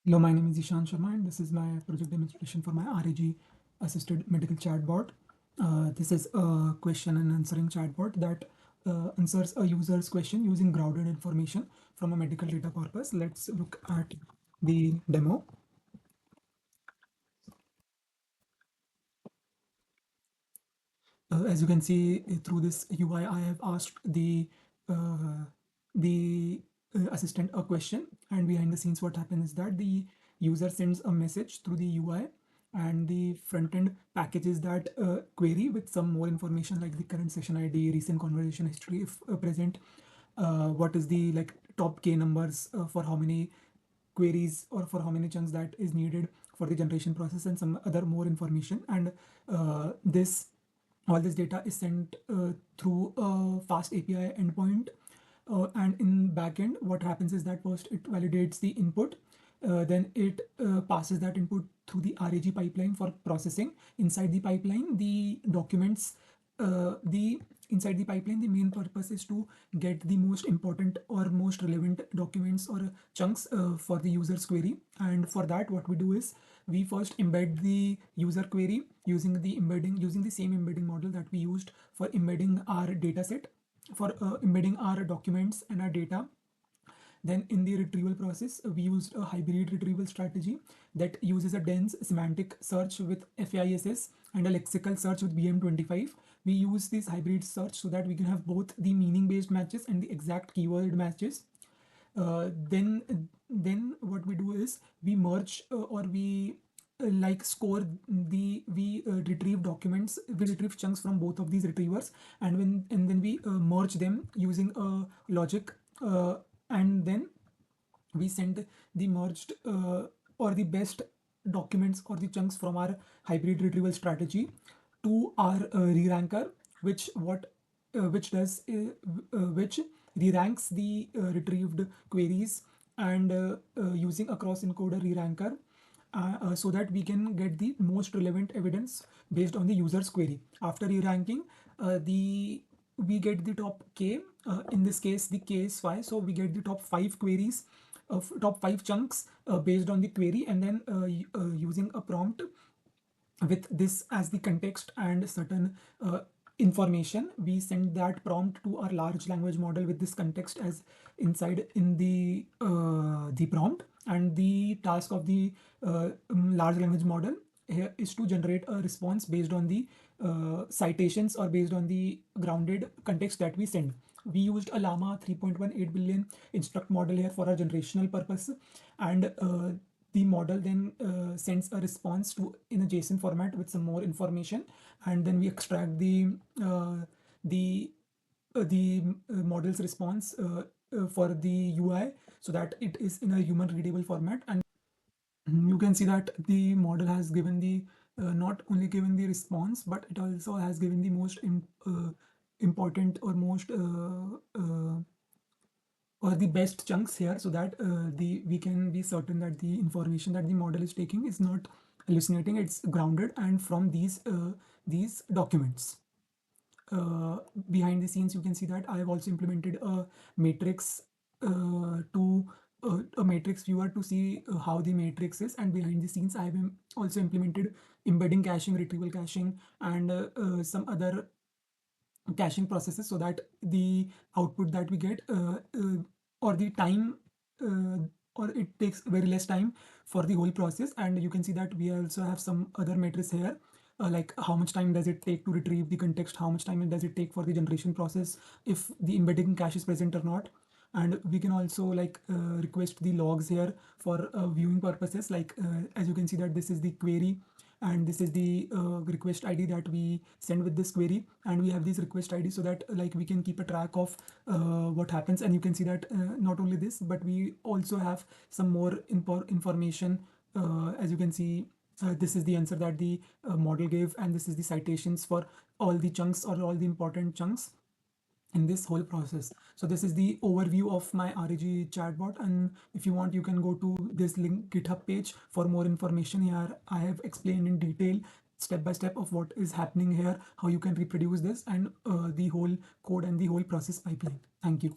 Hello, my name is Ishan Sharma, and this is my project demonstration for my RAG assisted medical chatbot. This is a question and answering chatbot that answers a user's question using grounded information from a medical data corpus. Let's look at the demo. As you can see through this UI, I have asked uh, the assistant a question, and behind the scenes, what happens is that the user sends a message through the UI, and the front end packages that query with some more information like the current session ID, recent conversation history, if present, what is the like top K numbers for how many queries or for how many chunks that is needed for the generation process, and some other more information. And this all this data is sent through a FastAPI endpoint. And in backend, what happens is that first it validates the input, then it passes that input through the RAG pipeline for processing. Inside the pipeline, the documents, the inside the pipeline, the main purpose is to get the most important or most relevant documents or chunks for the user's query. And for that, what we do is we first embed the user query using the same embedding model that we used for embedding our data set, for embedding our documents and our data. Then in the retrieval process, we used a hybrid retrieval strategy that uses a dense semantic search with FAISS and a lexical search with BM25. We use this hybrid search so that we can have both the meaning-based matches and the exact keyword matches. Then what we do is we merge or we like score the we retrieve documents, we retrieve chunks from both of these retrievers, and then we merge them using a logic, and then we send the merged or the best documents or the chunks from our hybrid retrieval strategy to our re-ranker, which re-ranks the retrieved queries, and using a cross encoder re-ranker, so that we can get the most relevant evidence based on the user's query. After re-ranking, we get the top K. In this case, the K is 5, so we get the top 5 queries of top 5 chunks based on the query, and then using a prompt with this as the context and certain information, we send that prompt to our large language model with this context as inside in the prompt. And the task of the large language model here is to generate a response based on the citations or based on the grounded context that we send. We used a llama 3.18 billion instruct model here for our generational purpose, and the model then sends a response to in a JSON format with some more information, and then we extract the model's response for the UI so that it is in a human readable format. And you can see that the model has given the not only given the response, but it also has given the most important or most or the best chunks here, so that we can be certain that the information that the model is taking is not hallucinating, it's grounded and from these documents. Behind the scenes, you can see that I have also implemented a matrix to a matrix viewer to see how the matrix is, and behind the scenes I have also implemented embedding caching, retrieval caching, and some other caching processes, so that the output that we get or the time or it takes very less time for the whole process. And you can see that we also have some other metrics here, like how much time does it take to retrieve the context, how much time does it take for the generation process, if the embedding cache is present or not. And we can also like request the logs here for viewing purposes, like as you can see that this is the query, and this is the request ID that we send with this query, and we have these request ID so that like we can keep a track of what happens. And you can see that not only this, but we also have some more information. As you can see, this is the answer that the model gave, and this is the citations for all the chunks or all the important chunks in this whole process. So this is the overview of my RAG chatbot, and if you want, you can go to this link GitHub page for more information. Here I have explained in detail step by step of what is happening here, how you can reproduce this, and the whole code and the whole process pipeline. Thank you.